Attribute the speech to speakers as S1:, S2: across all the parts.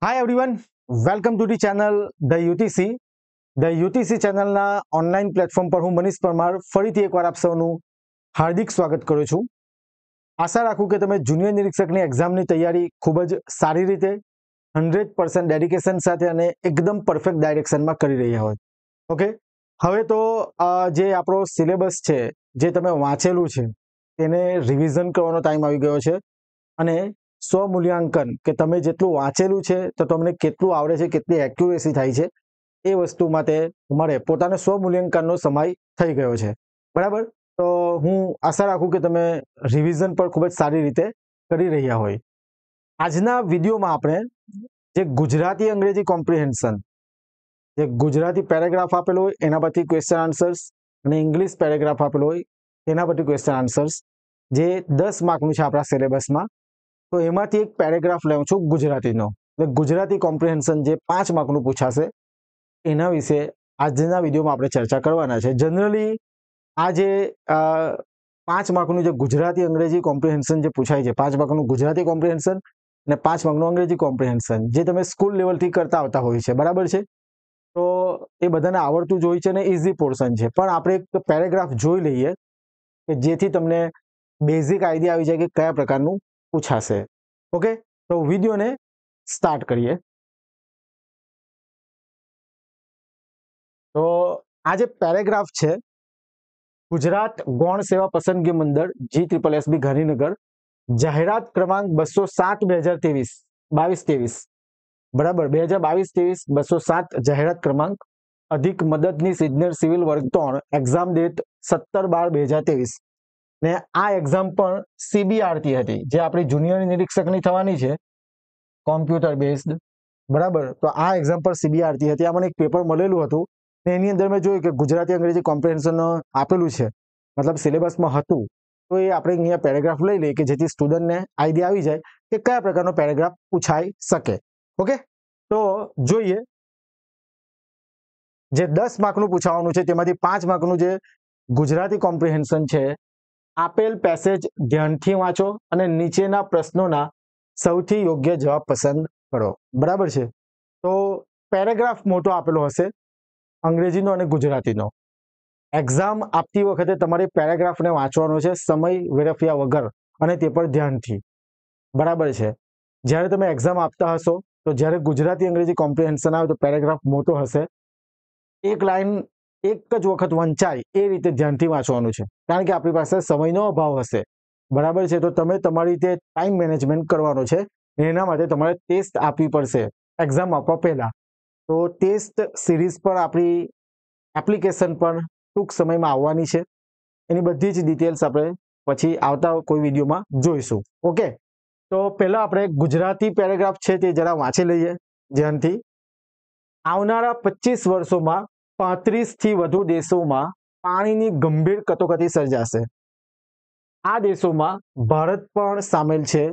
S1: Hi everyone, welcome to the channel the UTC. The UTC ચેનલના online platform પર હું મનીષ પરમાર ફરીથી એકવાર આપ સૌનું હાર્દિક સ્વાગત કરું છું. આશા રાખું કે તમે જુનિયર નિરીક્ષકની એક્ઝામની તૈયારી ખૂબ જ સારી રીતે 100% ડેડિકેશન સાથે અને એકદમ પરફેક્ટ ડાયરેક્શનમાં કરી રહ્યા હોય. ઓકે, હવે તો જે આપણો સિલેબસ છે, જે તમે વાંચેલું છે, તેને રિવિઝન કરવાનો ટાઈમ આવી ગયો છે. અને સ્વમૂલ્યાંકન કે તમે જેટલું વાંચેલું છે તો તમને કેટલું આવડે છે, કેટલી એક્યુરેસી થાય છે, એ વસ્તુ માટે તમારે પોતાના સ્વમૂલ્યાંકનનો સમય થઈ ગયો છે. બરાબર, તો હું આશા રાખું કે તમે રિવિઝન પર ખૂબ જ સારી રીતે કરી રહ્યા હોય. આજના વિડીયોમાં આપણે જે ગુજરાતી અંગ્રેજી કોમ્પ્રિહેન્શન, જે ગુજરાતી પેરેગ્રાફ આપેલો હોય એના પરથી ક્વેશ્ચન આન્સર્સ અને ઇંગ્લિશ પેરેગ્રાફ આપેલો હોય એના પરથી ક્વેશ્ચન આન્સર્સ, જે 10 માર્કનું છે આપણા સિલેબસમાં, તો એમાંથી એક પેરેગ્રાફ લઉં છું ગુજરાતીનો. ગુજરાતી કોમ્પ્રિહેન્શન જે 5 માર્કનું પૂછાશે એના વિશે આજના વિડીયોમાં આપણે ચર્ચા કરવાના છે. જનરલી આ જે 5 માર્કનું જે ગુજરાતી અંગ્રેજી કોમ્પ્રિહેન્શન જે પૂછાય છે, 5 માર્કનું ગુજરાતી કોમ્પ્રિહેન્શન અને 5 માર્કનું અંગ્રેજી કોમ્પ્રિહેન્શન, જે તમે સ્કૂલ લેવલથી કરતા આવતા હોય છે, બરાબર છે. તો એ બધાને આવડતું જ હોય છે અને ઇઝી પોર્શન છે. પણ આપણે એક પેરેગ્રાફ જોઈ લઈએ કે જેથી તમને બેઝિક આઈડિયા આવી જાય કે કયા પ્રકારનું પૂછાશે. ઓકે, તો વિડીયોને સ્ટાર્ટ કરીએ. તો આ જે પેરેગ્રાફ છે, ગુજરાત ગૌણ સેવા પસંદગી મંડળ GSSB ગાંધીનગર, જાહેરાત ક્રમાંક 207/2023 22-23, બરાબર, 2022-23 207 જાહેરાત ક્રમાંક, અધિક મદદનીશ ઇજનેર સિવિલ વર્ગ 3, એક્ઝામ ડેટ 17/12/2023. ને આ એક્ઝામ પણ CBRT હતી, જે આપણી જુનિયર નિરીક્ષકની થવાની છે, કોમ્પ્યુટર બેઝડ. બરાબર, તો આ એક્ઝામ પર CBRT હતી. આ મને એક પેપર મળેલું હતું ને એની અંદર મેં જોયું કે ગુજરાતી અંગ્રેજી કોમ્પ્રિહેન્શન આપેલું છે, મતલબ સિલેબસમાં હતું. તો એ આપણે અહીંયા પેરેગ્રાફ લઈ લઈએ કે જેથી સ્ટુડન્ટને આઈડિયા આવી જાય કે કયા પ્રકારનો પેરેગ્રાફ પૂછાઈ શકે. ઓકે, તો જોઈએ. જે 10 માર્કનું પૂછાવાનું છે તેમાંથી 5 માર્કનું જે ગુજરાતી કોમ્પ્રિહેન્શન છે, આપેલ પેસેજ ધ્યાનથી વાંચો અને નીચેના પ્રશ્નોના સૌથી યોગ્ય જવાબ પસંદ કરો. બરાબર છે. તો પેરેગ્રાફ મોટો આપેલો હશે, અંગ્રેજીનો અને ગુજરાતીનો. એક્ઝામ આપતી વખતે તમારે પેરેગ્રાફને વાંચવાનો છે, સમય વેડફ્યા વગર, અને તે પણ ધ્યાનથી. બરાબર છે. જ્યારે તમે એક્ઝામ આપતા હશો તો જ્યારે ગુજરાતી અંગ્રેજી કોમ્પ્રિહેન્શન આવે તો પેરેગ્રાફ મોટો હશે, એક લાઈન એક જ વખત વંચાય એ રીતે ધ્યાનથી વાંચવાનું છે, કારણ કે આપણી પાસે સમયનો અભાવ હશે. બરાબર છે. તો તમે તમારી રીતે ટાઈમ મેનેજમેન્ટ કરવાનો છે. એના માટે તમારે ટેસ્ટ આપવી પડશે એક્ઝામ આપવા પહેલા. તો ટેસ્ટ સિરીઝ પર આપણી એપ્લિકેશન પર ટૂંક સમયમાં આવવાની છે. એની બધી જ ડિટેલ્સ આપણે પછી આવતા કોઈ વિડીયોમાં જોઈશું. ઓકે, તો પહેલા આપણે ગુજરાતી પેરેગ્રાફ છે તે જરા વાંચી લઈએ ધ્યાનથી. આવનારા 25 વર્ષોમાં 35થી વધુ દેશોમાં પાણીની ગંભીર કટોકટી સર્જાશે. આ દેશોમાં ભારત પણ સામેલ છે.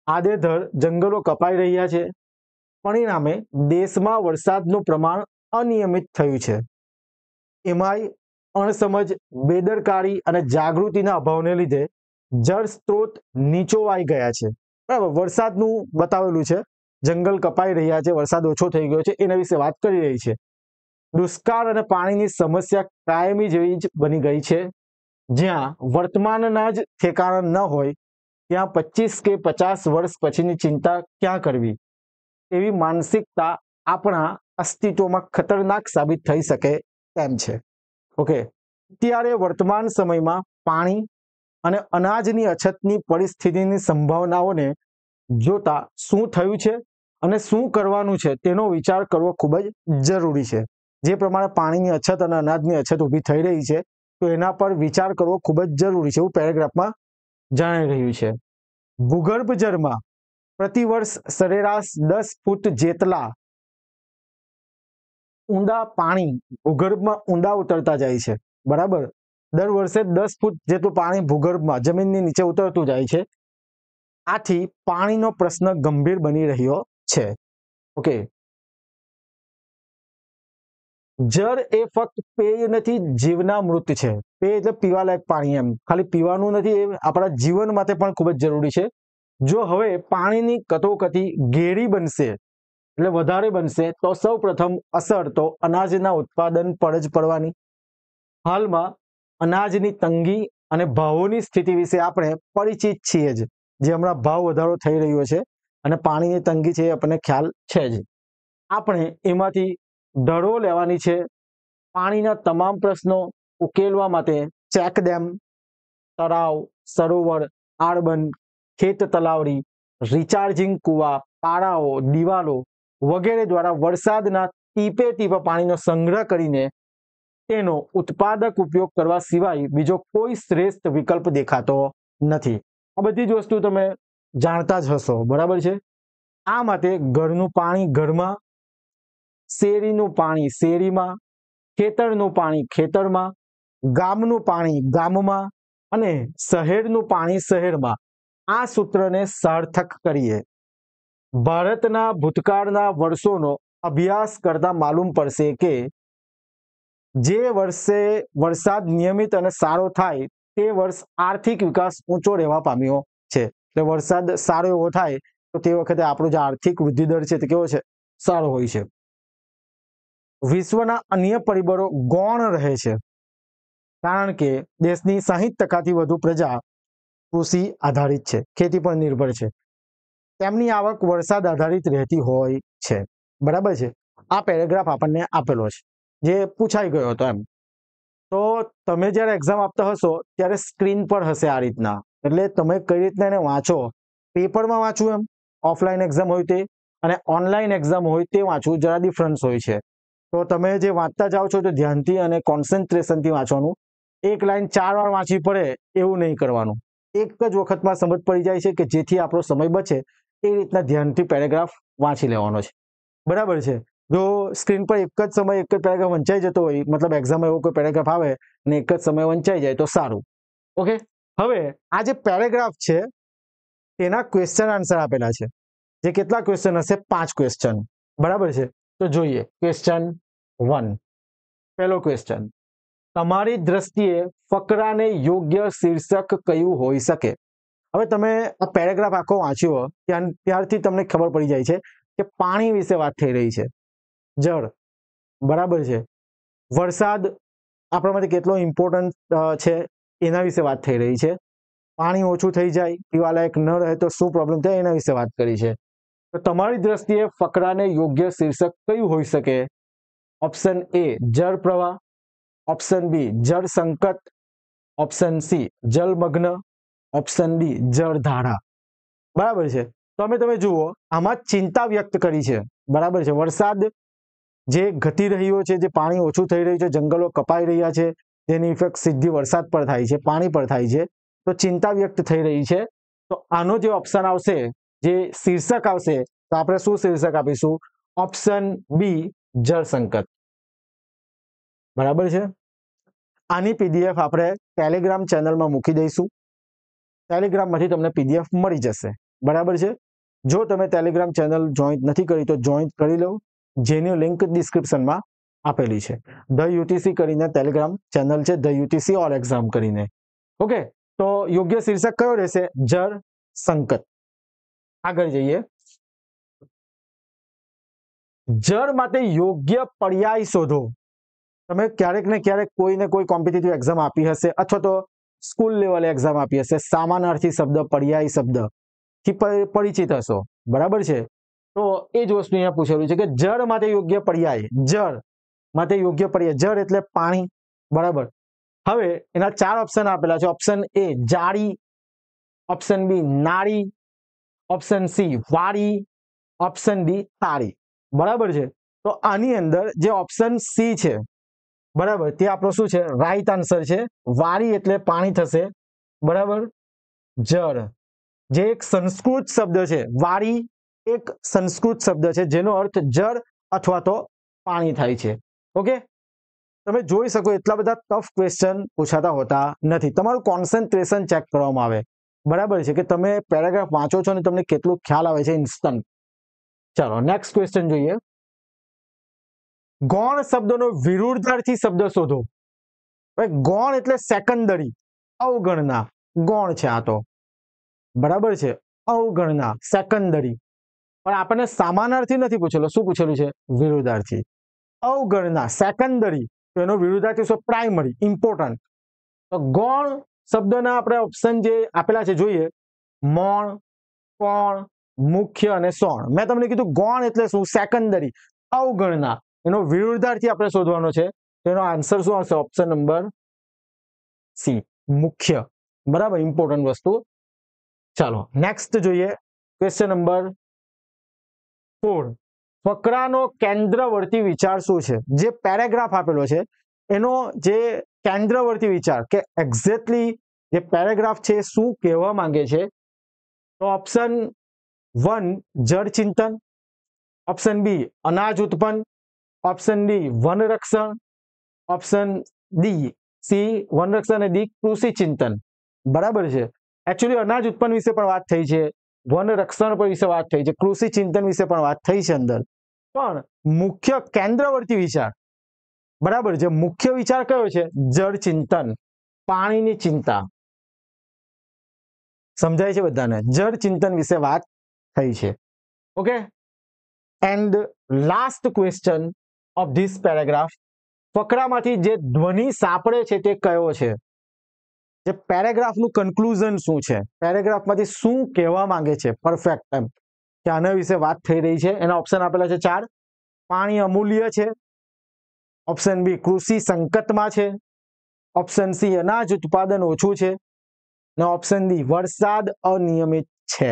S1: આડેધડ જંગલો કપાઈ રહ્યા છે. પરિણામે દેશમાં વરસાદનું પ્રમાણ અનિયમિત થયું છે. એમાંય અણસમજ, બેદરકારી અને જાગૃતિના અભાવને લીધે જળ સ્ત્રોત નીચોવાઈ ગયા છે. બરાબર, વરસાદનું બતાવેલું છે, જંગલ કપાઈ રહ્યા છે, વરસાદ ઓછો થઈ ગયો છે, એના વિશે વાત કરી રહી છે. દુષ્કાળ અને પાણીની સમસ્યા કાયમી જેવી જ બની ગઈ છે. જ્યાં વર્તમાનના જ ઠેકાણા ન હોય ત્યાં 25 કે 50 વર્ષ પછીની ચિંતા ક્યાં કરવી, એવી માનસિકતા આપણા અસ્તિત્વમાં ખતરનાક સાબિત થઈ શકે તેમ છે. ઓકે, ત્યારે વર્તમાન સમયમાં પાણી અને અનાજની અછતની પરિસ્થિતિની સંભાવનાઓને જોતા શું થયું છે અને શું કરવાનું છે તેનો વિચાર કરવો ખૂબ જ જરૂરી છે. જે પ્રમાણે પાણીની અછત અને અનાજની અછત ઊભી થઈ રહી છે, તો એના પર વિચાર કરવો ખૂબ જ જરૂરી છે, એવું પેરેગ્રાફમાં જણાઈ રહ્યું છે. ભૂગર્ભ જળમાં પ્રતિવર્ષ સરેરાશ 10 ફૂટ જેટલા ઊંડા પાણી ભૂગર્ભમાં ઊંડા ઉતરતા જાય છે. બરાબર, દર વર્ષે 10 ફૂટ જેટલું પાણી ભૂગર્ભમાં જમીનની નીચે ઉતરતું જાય છે. આથી પાણીનો પ્રશ્ન ગંભીર બની રહ્યો છે. ઓકે, જળ એ ફક્ત પેય નથી, જીવના મૃત છે. પેય એટલે પીવાલાયક પાણી, એમ ખાલી પીવાનું નથી, એ આપણા જીવન માટે પણ ખૂબ જ જરૂરી છે. જો હવે પાણીની કટોકટી ઘેરી બનશે એટલે વધારે બનશે તો સૌ પ્રથમ અસર તો અનાજના ઉત્પાદન પર જ પડવાની. હાલમાં અનાજની તંગી અને ભાવોની સ્થિતિ વિશે આપણે પરિચિત છીએ જ, જે હમણાં ભાવ વધારો થઈ રહ્યો છે અને પાણીની તંગી છે એ આપણને ખ્યાલ છે જ. આપણે એમાંથી દડો લેવાની છે. પાણીના તમામ પ્રશ્નો ઉકેલવા માટે ચેક ડેમ, તળાવ, સરોવર, આળબંધ, ખેત તલાવડી, રિચાર્જિંગ કુવા, પાળાઓ, દિવાલો વગેરે દ્વારા વરસાદના ટીપે ટીપે પાણીનો સંગ્રહ કરીને તેનો ઉત્પાદક ઉપયોગ કરવા સિવાય બીજો કોઈ શ્રેષ્ઠ વિકલ્પ દેખાતો નથી. આ બધી જ વસ્તુ તમે જાણતા જ હશો, બરાબર છે. આ માટે ઘરનું પાણી ઘરમાં, શેરીનું પાણી શેરીમાં, ખેતરનું પાણી ખેતરમાં, ગામનું પાણી ગામમાં અને શહેરનું પાણી શહેરમાં, આ સૂત્રને સાર્થક કરીએ. ભારતના ભૂતકાળના વર્ષોનો અભ્યાસ કરતા માલુમ પડશે કે જે વર્ષે વરસાદ નિયમિત અને સારો થાય તે વર્ષ આર્થિક વિકાસ ઊંચો રહેવા પામ્યો છે. એટલે વરસાદ સારો એવો થાય તો તે વખતે આપણો જે આર્થિક વૃદ્ધિ દર છે તે કેવો છે? સારો હોય છે. વિશ્વના અન્ય પરિબળો ગૌણ રહે છે, કારણ કે દેશની 60% વધુ પ્રજા કૃષિ આધારિત છે, ખેતી પર નિર્ભર છે. તેમની આવક વરસાદ આધારિત રહેતી હોય છે, બરાબર છે. આ પેરેગ્રાફ આપણને આપેલો છે, જે પૂછાઈ ગયો હતો એમ. તો તમે જ્યારે એક્ઝામ આપતા હશો ત્યારે સ્ક્રીન પર હશે આ રીતના, એટલે તમે કઈ રીતના એને વાંચો, પેપરમાં વાંચવું એમ ઓફલાઈન એક્ઝામ હોય તે, અને ઓનલાઈન એક્ઝામ હોય તે વાંચવું જરા ડિફરન્સ હોય છે. તો તમે જે વાંચતા જાઓ છો તો ધ્યાનથી અને કોન્સન્ટ્રેશનથી વાંચવાનું. એક લાઈન 4 વાર વાંચવી પડે એવું નહીં કરવાનું. એક જ વખતમાં સમજ પડી જાય છે કે જેથી આપણો સમય બચે એ રીતના ધ્યાનથી પેરેગ્રાફ વાંચી લેવાનો છે, બરાબર છે. જો સ્ક્રીન પર એક જ સમય એક જ પેરેગ્રાફ વંચાઈ જતો હોય, મતલબ એક્ઝામમાં એવો કોઈ પેરેગ્રાફ આવે અને એક જ સમય વંચાઈ જાય તો સારું. ઓકે, હવે આ જે પેરેગ્રાફ છે તેના ક્વેશ્ચન આન્સર આપેલા છે, જે કેટલા ક્વેશ્ચન હશે? 5 ક્વેશ્ચન, બરાબર છે. તો જોઈએ ક્વેશ્ચન 1. પહેલો ક્વેશ્ચન, તમારી દ્રષ્ટિએ ફકરાને યોગ્ય શીર્ષક કયું હોઈ શકે? હવે તમે આ પેરેગ્રાફ આખો વાંચ્યો ત્યારથી તમને ખબર પડી જાય છે કે પાણી વિશે વાત થઈ રહી છે, જળ, બરાબર છે. વરસાદ આપણા માટે કેટલો ઇમ્પોર્ટન્ટ છે એના વિશે વાત થઈ રહી છે. પાણી ઓછું થઈ જાય, પીવાલાયક ન રહે તો શું પ્રોબ્લેમ થાય એના વિશે વાત કરી છે. તો તમારી દ્રષ્ટિએ ફકરાને યોગ્ય શીર્ષક કયું હોઈ શકે? ઓપ્શન એ જળ પ્રવાહ, ઓપ્શન બી જળ સંકટ, ઓપ્શન સી જલમગ્ન, ઓપ્શન ડી જળધારા. બરાબર છે. તો તમે જુઓ આમાં ચિંતા વ્યક્ત કરી છે, બરાબર છે. વરસાદ જે ઘટી રહ્યો છે, જે પાણી ઓછું થઈ રહ્યું છે, જંગલો કપાઈ રહ્યા છે, તેની ઇફેક્ટ સીધી વરસાદ પર થાય છે, પાણી પર થાય છે, તો ચિંતા વ્યક્ત થઈ રહી છે. તો આનો જે ઓપ્શન આવશે, જે શીર્ષક આવશે, તો આપણે શું શીર્ષક આપીશું? ઓપ્શન બી જળ સંકટ, બરાબર છે. આની પીડીએફ આપણે ટેલિગ્રામ ચેનલમાં મૂકી દઈશું. ટેલિગ્રામમાંથી તમને પીડીએફ મળી જશે, બરાબર છે. જો તમે ટેલિગ્રામ ચેનલ જોઈન્ટ નથી કરી તો જોઈન્ટ કરી લો, જેની લિંક ડિસ્ક્રિપ્શનમાં આપેલી છે. ધ યુટીસી કરીને ટેલિગ્રામ ચેનલ છે, ધ યુટીસી ઓલ એક્ઝામ કરીને. ઓકે, તો યોગ્ય શીર્ષક કયો રહેશે? જળ સંકટ. આગળ જઈએ. જળ માટે યોગ્ય પર્યાય શોધો. તમે ક્યારેક ને ક્યારેક કોઈને કોઈ કોમ્પિટિટિવ એક્ઝામ આપી હશે, અથવા તો સ્કૂલ લેવલે એક્ઝામ આપી હશે, સમાનાર્થી શબ્દ, પર્યાય શબ્દ થી પરિચિત હશો, બરાબર છે. તો એ જ વસ્તુ અહીંયા પૂછેલું છે કે જળ માટે યોગ્ય પર્યાય, જળ માટે યોગ્ય પર્યાય, જળ એટલે પાણી, બરાબર. હવે એના 4 ઓપ્શન આપેલા છે. ઓપ્શન એ જાળી, ઓપ્શન બી નાળી, ઓપ્શન સી વાળી, ઓપ્શન ડી તાળી, બરાબર છે. તો આની અંદર જે ઓપ્શન સી છે, બરાબર, તે આપણો શું છે? રાઈટ આન્સર છે. વાળી એટલે પાણી થશે, બરાબર. જળ જે એક સંસ્કૃત શબ્દ છે, વાળી એક સંસ્કૃત શબ્દ છે જેનો અર્થ જળ અથવા તો પાણી થાય છે. ઓકે, તમે જોઈ શકો એટલા બધા ટફ ક્વેશ્ચન પૂછાતા હોતા નથી. તમારું કોન્સન્ટ્રેશન ચેક કરવામાં આવે, બરાબર છે, કે તમે પેરેગ્રાફ વાંચો છો અને તમને કેટલું ખ્યાલ આવે છે ઇન્સ્ટન્ટ. ચાલો નેક્સ્ટ ક્વેશ્ચન જોઈએ. ગૌણ શબ્દનો વિરુદ્ધાર્થી શબ્દ શોધો. ગૌણ એટલે સેકન્ડરી, અવગણના, ગૌણ છે આ તો, બરાબર છે, અવગણના, સેકન્ડરી. પણ આપણને સમાનાર્થી નથી પૂછેલો, શું પૂછેલું છે? વિરુદ્ધાર્થી. અવગણના સેકન્ડરી, તો એનો વિરુદ્ધાર્થી શું? Primary, important. તો ગૌણ શબ્દના આપણે ઓપ્શન જે આપેલા છે જોઈએ, મૌણ, કોણ, મુખ્ય અને સૌણ. મેં તમને કીધું ગૌણ એટલે શું? સેકન્ડરી, અવગણના. એનો વિરુદ્ધાર્થી આપણે શોધવાનો છે. તેનો આન્સર શું આવશે? ઓપ્શન નંબર સી, મુખ્ય. બરાબર, ઇમ્પોર્ટન્ટ વસ્તુ. ચાલો નેક્સ્ટ જોઈએ, ક્વેશ્ચન નંબર 4. ફકરાનો કેન્દ્રવર્તી વિચાર શું છે? જે પેરેગ્રાફ આપેલો છે એનો જે કેન્દ્રવર્તી વિચાર કે એક્ઝેક્ટલી જે પેરેગ્રાફ છે શું કહેવા માંગે છે? તો ઓપ્શન 1 જળ ચિંતન, ઓપ્શન બી અનાજ ઉત્પન્ન, ઓપ્શન ડી વનરક્ષણ, ઓપ્શન ડી સી વનરક્ષણ અને ડી કૃષિ ચિંતન. બરાબર છે. એકચ્યુઅલી અનાજ ઉત્પન્ન વિશે પણ વાત થઈ છે, વન રક્ષણ પર વિશે વાત થઈ છે, કૃષિ ચિંતન વિશે પણ વાત થઈ છે અંદર. પણ મુખ્ય કેન્દ્રવર્તી વિચાર, બરાબર, જે મુખ્ય વિચાર કયો છે? જળ ચિંતન, પાણીની ચિંતા. સમજાય છે બધાને? જળ ચિંતન વિશે વાત થઈ છે. Okay, and last question of this paragraph. ફકરામાંથી જે ધ્વનિ સાંપડે છે તે કયો છે? જે પેરેગ્રાફનું કન્ક્લુઝન શું છે? પેરેગ્રાફમાંથી શું કહેવા માંગે છે? પરફેક્ટ એમ કે આના વિશે વાત થઈ રહી છે. એના ઓપ્શન આપેલા છે 4. પાણી અમૂલ્ય છે, ઓપ્શન બી કૃષિ સંકટમાં છે, ઓપ્શન સી અનાજ ઉત્પાદન ઓછું છે, અને ઓપ્શન ડી વરસાદ અનિયમિત છે.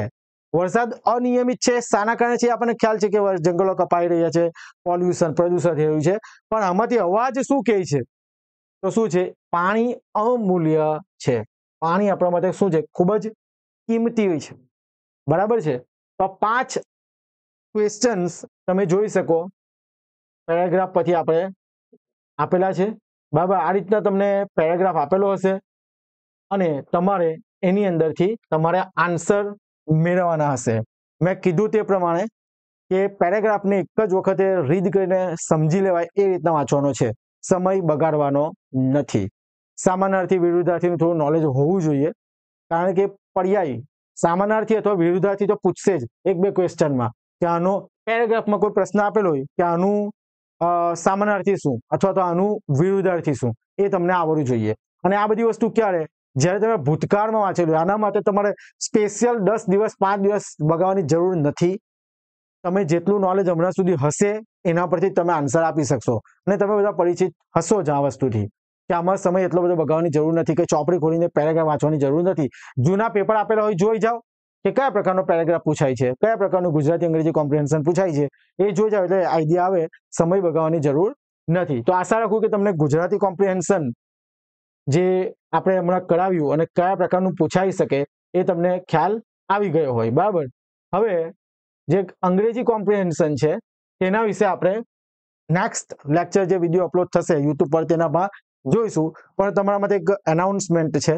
S1: વરસાદ અનિયમિત છે શાના કારણે છે? આપણને ખ્યાલ છે કે જંગલો કપાઈ રહ્યા છે, પોલ્યુશન પ્રદૂષણ થઈ રહ્યું છે. પણ આમાંથી અવાજ શું કહે છે? તો શું છે? પાણી અમૂલ્ય છે. પાણી આપણા માટે શું છે? ખૂબ જ કિંમતી છે. બરાબર છે. તો 5 ક્વેશ્ચન્સ તમે જોઈ શકો પેરેગ્રાફ પછી આપણે આપેલા છે. બરાબર, આ રીતના તમને પેરેગ્રાફ આપેલો હશે અને તમારે એની અંદરથી તમારે આન્સર મેળવવાના હશે. મેં કીધું તે પ્રમાણે કે પેરેગ્રાફને એક જ વખતે રીડ કરીને સમજી લેવાય એ રીતના વાંચવાનો છે, સમય બગાડવાનો નથી. સામાનાર્થી વિરુદ્ધાર્થીનું થોડું નોલેજ હોવું જોઈએ, કારણ કે પર્યાય સામાનાર્થી અથવા વિરુદ્ધાર્થી તો પૂછશે જ 1-2 ક્વેશ્ચનમાં કે આનો પેરેગ્રાફમાં કોઈ પ્રશ્ન આપેલો હોય કે આનું સામાનાર્થી શું અથવા તો આનું વિરુદ્ધાર્થી શું, એ તમને આવડવું જોઈએ. અને આ બધી વસ્તુ ક્યારે? જ્યારે તમે ભૂતકાળમાં વાંચેલું. આના માટે તમારે સ્પેશિયલ 10 દિવસ 5 દિવસ બગાડવાની જરૂર નથી. તમે જેટલું નોલેજ હમણાં સુધી હશે એના પરથી તમે આન્સર આપી શકશો. અને તમે બધા પરિચિત હશો જ આ વસ્તુથી કે આમાં સમય એટલો બધો બગાડવાની જરૂર નથી, કે ચોપડી ખોલીને પેરેગ્રાફ વાંચવાની જરૂર નથી. જૂના પેપર આપેલા હોય જોઈ જાઓ કે કયા પ્રકારનો પેરેગ્રાફ પૂછાય છે, કયા પ્રકારનું ગુજરાતી અંગ્રેજી કોમ્પ્રિહેન્શન પૂછાય છે, એ જોઈ જાઓ એટલે આઈડિયા આવે. સમય બગાડવાની જરૂર નથી. તો આશા રાખું કે તમને ગુજરાતી કોમ્પ્રિહેન્શન જે આપણે હમણાં કરાવ્યું અને કયા પ્રકારનું પૂછાઈ શકે એ તમને ખ્યાલ આવી ગયો હોય. બરાબર, હવે જે અંગ્રેજી કોમ્પ્રિહેન્શન છે તેના વિશે આપણે નેક્સ્ટ લેક્ચર જે વિડીયો અપલોડ થશે યુટ્યુબ પર તેનામાં જોઈશું. પણ તમારા માટે એક એનાઉન્સમેન્ટ છે.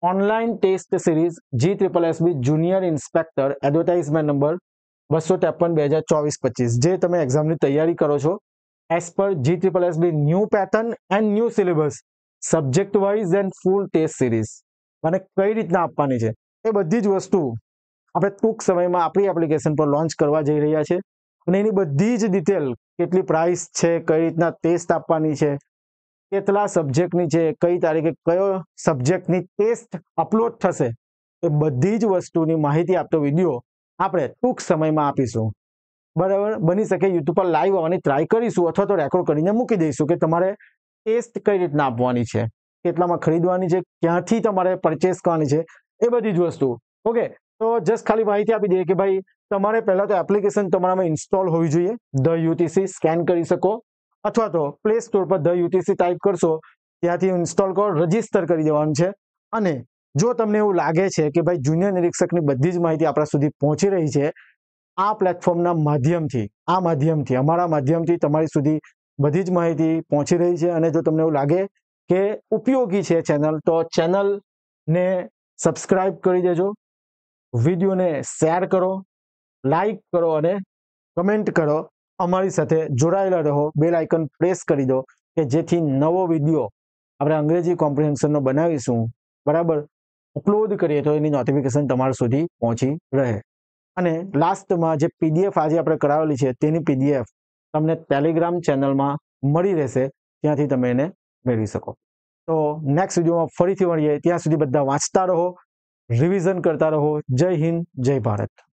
S1: Online test series GSSB junior inspector advertisement number 253/2024-25 જે તમે એક્ઝામની તૈયારી કરો છો, as per GSSB new pattern and new syllabus, subject wise and full test series, અને કઈ રીતના આપવાની છે એ બધી જ વસ્તુ આપણે ટૂંક સમયમાં આપણી એપ્લિકેશન પર લોન્ચ કરવા જઈ રહ્યા છે. અને એની બધી જ ડિટેલ, કેટલી પ્રાઇસ છે, કઈ રીતના ટેસ્ટ આપવાની છે, કેટલા સબ્જેક્ટની છે, કઈ તારીખે કયો સબ્જેક્ટની ટેસ્ટ અપલોડ થશે, એ બધી જ વસ્તુની માહિતી આપતો વિડીયો આપણે ટૂંક સમયમાં આપીશું. બરાબર, બની શકે યુટ્યુબ પર લાઈવ આવવાની ટ્રાય કરીશું અથવા તો રેકોર્ડ કરીને મૂકી દઈશું કે તમારે ટેસ્ટ કઈ રીતના આપવાની છે, કેટલામાં ખરીદવાની છે, ક્યાંથી તમારે પરચેસ કરવાની છે, એ બધી જ વસ્તુ. ઓકે, તો જસ્ટ ખાલી માહિતી આપી દઈએ કે ભાઈ તમારે પહેલા તો એપ્લિકેશન તમારામાં ઇન્સ્ટોલ હોવી જોઈએ. ધ યુટીસી સ્કેન કરી શકો અથવા તો play store per the UTC type કરશો, ત્યાંથી ઇન્સ્ટોલ કરો, રજીસ્ટર કરી દેવાનું છે. અને જો તમને એવું લાગે છે કે ભાઈ જુનિયર નિરીક્ષકની બધી જ માહિતી આપણા સુધી પહોંચી રહી છે આ પ્લેટફોર્મના માધ્યમથી, અમારા માધ્યમથી તમારી સુધી બધી જ માહિતી પહોંચી રહી છે, અને જો તમને એવું લાગે કે ઉપયોગી છે ચેનલ, તો ચેનલને સબસ્ક્રાઇબ કરી દેજો, વિડીયોને શેર કરો, લાઈક કરો અને કમેન્ટ કરો. અમારી સાથે જોડાયેલા રહો, બેલ આઇકન પ્રેસ કરી દો કે જેથી નવો વિડીયો આપણે અંગ્રેજી કોમ્પ્રિહેન્શનનો બનાવીશું, બરાબર, અપલોડ કરીએ તો એની નોટિફિકેશન તમારા સુધી પહોંચી રહે. અને લાસ્ટમાં જે પીડીએફ આજે આપણે કરાવેલી છે તેની પીડીએફ તમને ટેલિગ્રામ ચેનલમાં મળી રહેશે, ત્યાંથી તમે એને મેળવી શકો. તો નેક્સ્ટ વિડીયોમાં ફરીથી મળીએ. ત્યાં સુધી બધા વાંચતા રહો, રિવિઝન કરતા રહો. જય હિન્દ, જય ભારત.